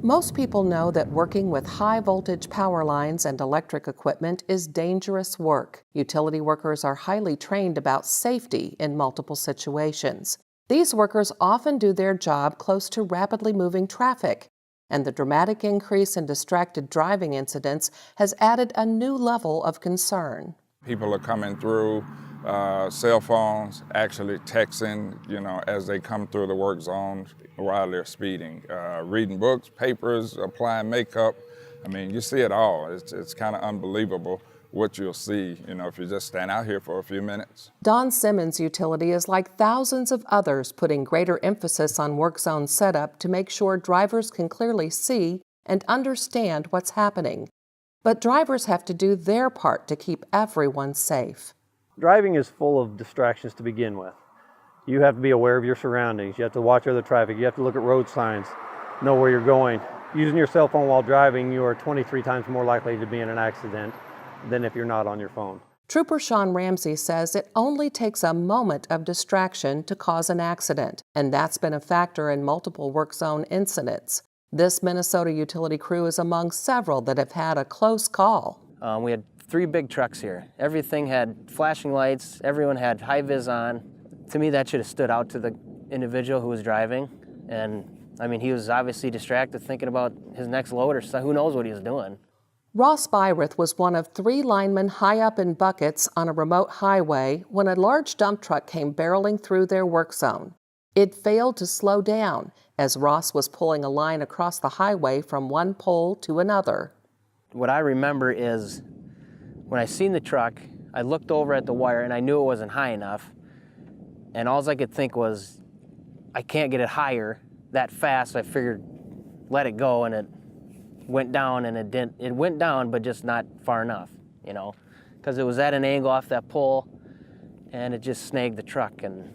Most people know that working with high voltage power lines and electric equipment is dangerous work. Utility workers are highly trained about safety in multiple situations. These workers often do their job close to rapidly moving traffic, and the dramatic increase in distracted driving incidents has added a new level of concern. People are coming through cell phones, actually texting, as they come through the work zones while they're speeding, reading books, papers, applying makeup. I mean, you see it all. It's kind of unbelievable what you'll see, if you just stand out here for a few minutes. Don Simmons Utility is like thousands of others, putting greater emphasis on work zone setup to make sure drivers can clearly see and understand what's happening. But drivers have to do their part to keep everyone safe. Driving is full of distractions to begin with. You have to be aware of your surroundings. You have to watch other traffic. You have to look at road signs, know where you're going. Using your cell phone while driving, you are 23 times more likely to be in an accident than if you're not on your phone. Trooper Sean Ramsey says it only takes a moment of distraction to cause an accident, and that's been a factor in multiple work zone incidents. This Minnesota utility crew is among several that have had a close call. We had 3 big trucks here. Everything had flashing lights, everyone had high vis on. To me, that should have stood out to the individual who was driving. And I mean, he was obviously distracted thinking about his next load or so, who knows what he was doing. Ross Byreth was one of 3 linemen high up in buckets on a remote highway when a large dump truck came barreling through their work zone. It failed to slow down as Ross was pulling a line across the highway from one pole to another. What I remember is when I seen the truck, I looked over at the wire and I knew it wasn't high enough. And all I could think was, I can't get it higher that fast. I figured, let it go, and it went down, and it didn't. It went down, but just not far enough, because it was at an angle off that pole, and it just snagged the truck, and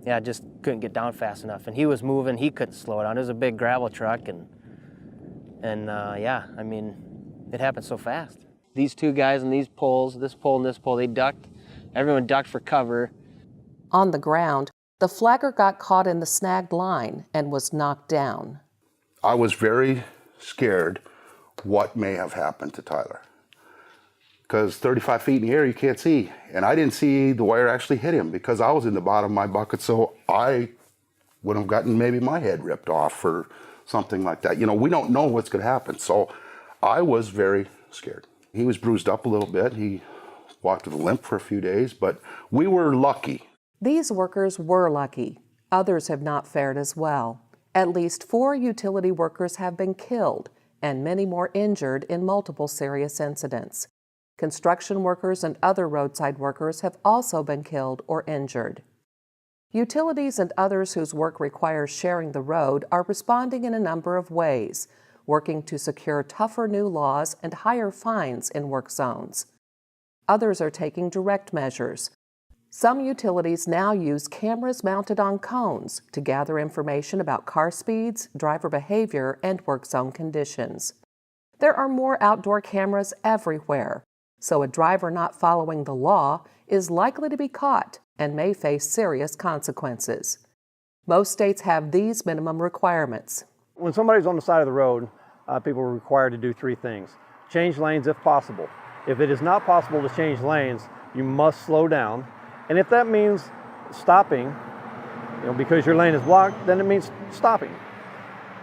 yeah, just couldn't get down fast enough. And he was moving, he couldn't slow it down. It was a big gravel truck, and yeah, I mean, it happened so fast. These 2 guys and these poles, this pole and this pole, they ducked. Everyone ducked for cover. On the ground, the flagger got caught in the snagged line and was knocked down. I was very scared what may have happened to Tyler, because 35 feet in the air you can't see, and I didn't see the wire actually hit him because I was in the bottom of my bucket, so I would have gotten maybe my head ripped off or something like that. We don't know what's going to happen, so I was very scared. He was bruised up a little bit. He walked with a limp for a few days, but we were lucky. These workers were lucky. Others have not fared as well. At least 4 utility workers have been killed and many more injured in multiple serious incidents. Construction workers and other roadside workers have also been killed or injured. Utilities and others whose work requires sharing the road are responding in a number of ways, working to secure tougher new laws and higher fines in work zones. Others are taking direct measures. Some utilities now use cameras mounted on cones to gather information about car speeds, driver behavior, and work zone conditions. There are more outdoor cameras everywhere, so a driver not following the law is likely to be caught and may face serious consequences. Most states have these minimum requirements. When somebody's on the side of the road, people are required to do 3 things. Change lanes if possible. If it is not possible to change lanes, you must slow down. And if that means stopping, because your lane is blocked, then it means stopping.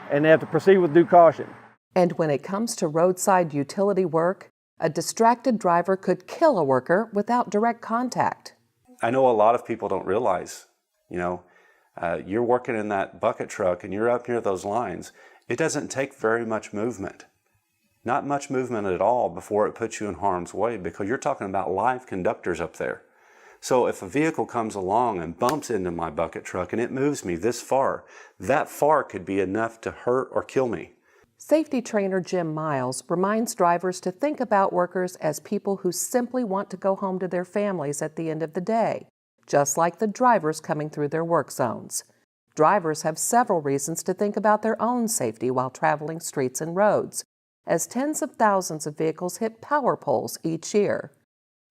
And they have to proceed with due caution. And when it comes to roadside utility work, a distracted driver could kill a worker without direct contact. I know a lot of people don't realize, you're working in that bucket truck and you're up near those lines. It doesn't take very much movement. Not much movement at all before it puts you in harm's way, because you're talking about live conductors up there. So if a vehicle comes along and bumps into my bucket truck and it moves me this far, that far could be enough to hurt or kill me. Safety trainer Jim Miles reminds drivers to think about workers as people who simply want to go home to their families at the end of the day, just like the drivers coming through their work zones. Drivers have several reasons to think about their own safety while traveling streets and roads, as tens of thousands of vehicles hit power poles each year.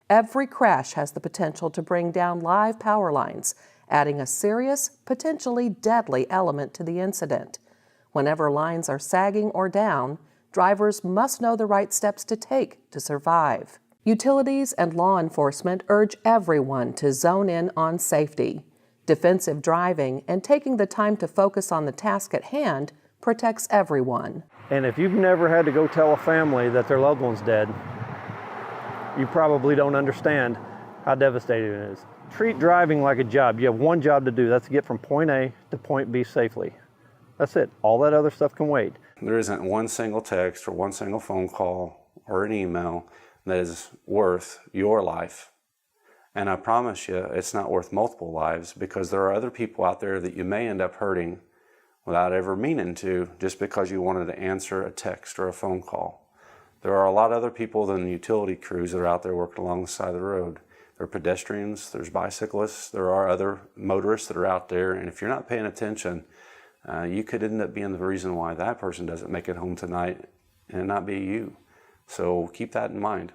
Every crash has the potential to bring down live power lines, adding a serious, potentially deadly element to the incident. Whenever lines are sagging or down, drivers must know the right steps to take to survive. Utilities and law enforcement urge everyone to zone in on safety. Defensive driving and taking the time to focus on the task at hand protects everyone. And if you've never had to go tell a family that their loved one's dead, you probably don't understand how devastating it is. Treat driving like a job. You have one job to do. That's to get from point A to point B safely. That's it. All that other stuff can wait. There isn't one single text or one single phone call or an email that is worth your life. And I promise you, it's not worth multiple lives, because there are other people out there that you may end up hurting without ever meaning to, just because you wanted to answer a text or a phone call. There are a lot of other people than utility crews that are out there working along the side of the road. There are pedestrians, there's bicyclists, there are other motorists that are out there, and if you're not paying attention, you could end up being the reason why that person doesn't make it home tonight and not be you. So keep that in mind.